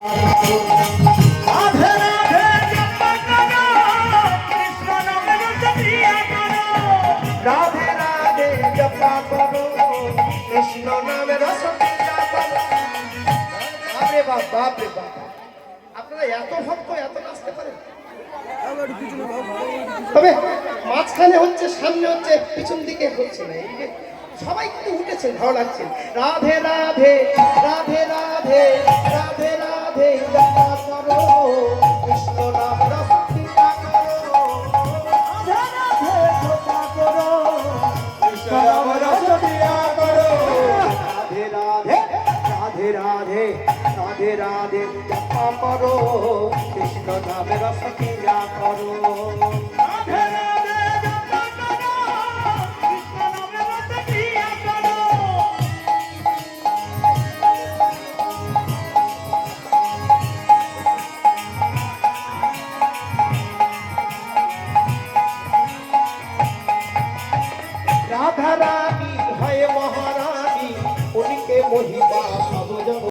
রাধে রাধে জপা করো, কৃষ্ণ নামের জপিয়া করো। রাধে রাধে জপা করো, কৃষ্ণ নামের সতীয়া করো। বাপরে বাপ, বাপরে বাপ, আপনারা এত ভক্ত, এত নাচতে পারেন। তবে মাঝখানে হচ্ছে, সামনে হচ্ছে, পিছন দিকে হচ্ছে না। এইদিকে সবাই কিন্তু উঠেছেন, ভালো লাগছে। রাধে রাধে রাধে রাধে রাধে রাধে জপা করো, কৃষ্ণ নামের সতীয়া করো। রাধে রাধে জপা করো, কৃষ্ণ নামের জপিয়া করো। রাধে রাধে রাধে রাধে রাধে রাধে জপা করো, কৃষ্ণ নামের সতীয়া করো। রাধে রাধে জপা করো, কৃষ্ণ নামের জপিয়া করো। রাধা রানী